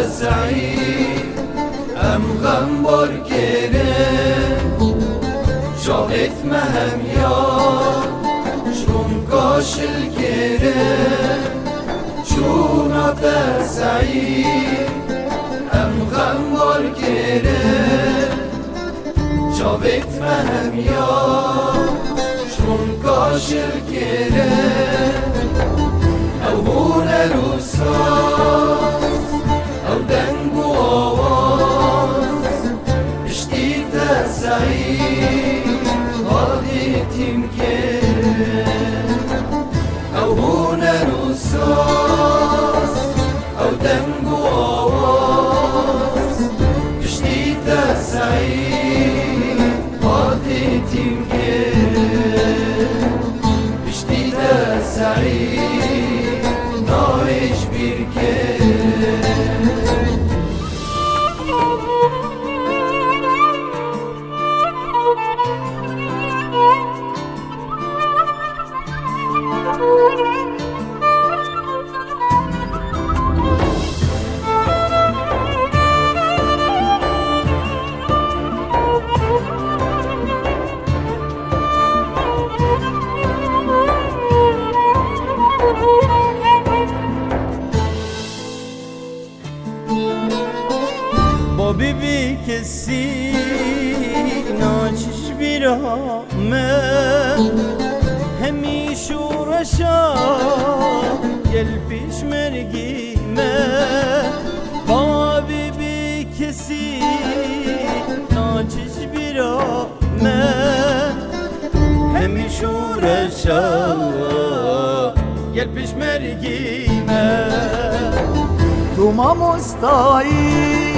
سعید ام غم بار گره شاهد مهم یار چون کاشل گره چون آت سعید ام غم بار گره شاهد مهم یار چون کاشل گره او هونه روساز او دنگ و آواز پشتی تا سعید حالی تیم گره او هونه روساز او دنگ و آواز پشتی تا سعید حالی تیم گره پشتی تا سعید نایش بیرکه بی کسی ناچش بیرامه همی شورشا گل پیش مرگیمه با بی کسی ناچش بیرامه همی شورشا گل پیش مرگیمه تو ما مستایی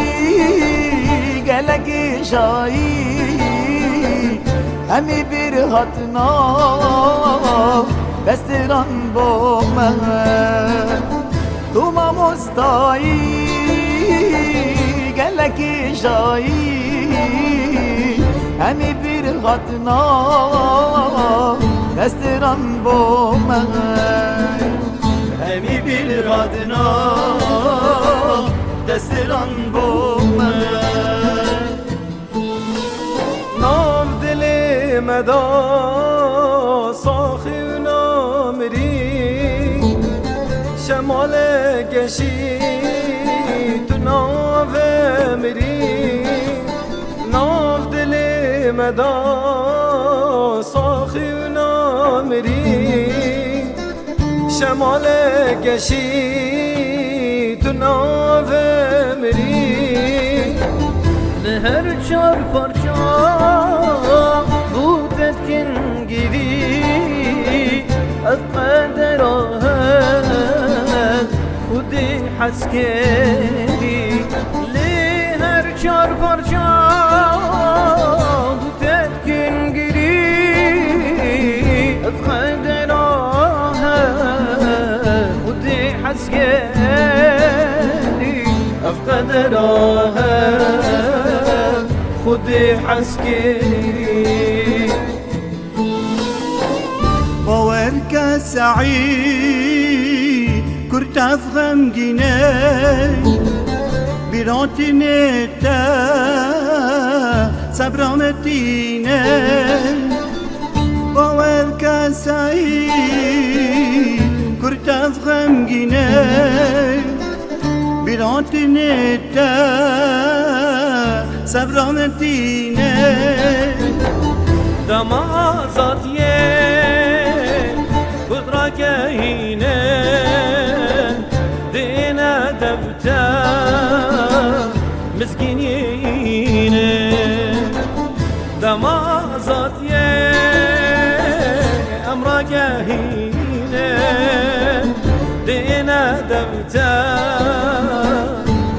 گلگی شایی همی بیر هاتنا دستران با من تو ما مستایی گلگی شایی همی بیر هاتنا دستران با من همی بیر هاتنا دستران با من نام دل مدا ساخی و نامری شمال گشی تو ناو مری نام دل مدا ساخی و نامری شمال گشی تو ناو مری لهر چار پرچا بودت کن گیری از قدر آهد خودی حس کری لهر چار پرچا بودت کن گیری از قدر آهد خودی حس کری از قدر آهد خودی حس کری باور که سعید کرد از غمگینه بیرات نیته صبرانتینه باور که سعید کرد از غمگینه بیرات نیته صبرانتینه دمازاتیه قدرة كهينة دينا دبتا مسكينين دمازاتية أمرا كهينة دينا دبتا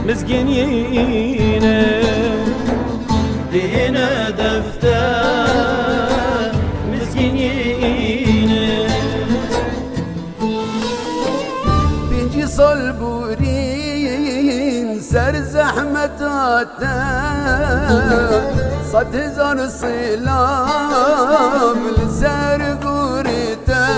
مسكينين دينا دبتا صلبورين سر زحمتاته صد هزار صلام لسر قورته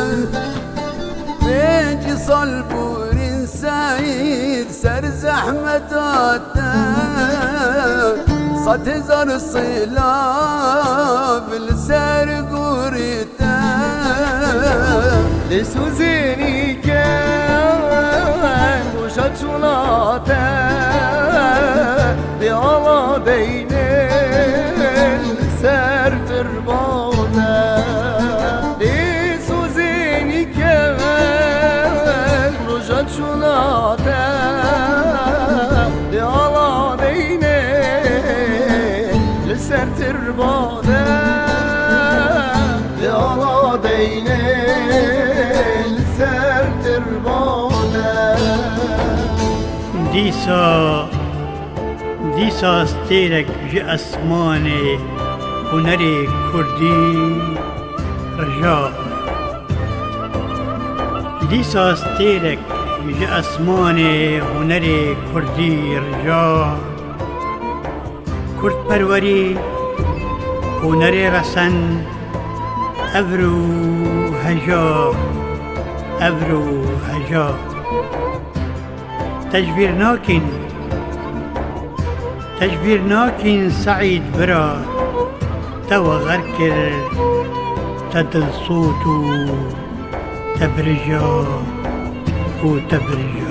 بيجي صلبورين سعيد سر زحمتاته زحمتاته صد زر صلاب لسر قريته لسوزيني كان وشد شلاته بيالا بين السر ترباته لسوزيني كان وشد شلاته بيالا بين السر ترباته بيالا بين دیسا استیرک جه اسمانه هنر کردی رجا دیسا استیرک جه اسمانه هنر کردی رجا کرد پروری هنر رسن ابرو هجا ابرو هجا تجبير ناكن سعيد برا توا غركر تدل صوتو تبرجا وتبرجا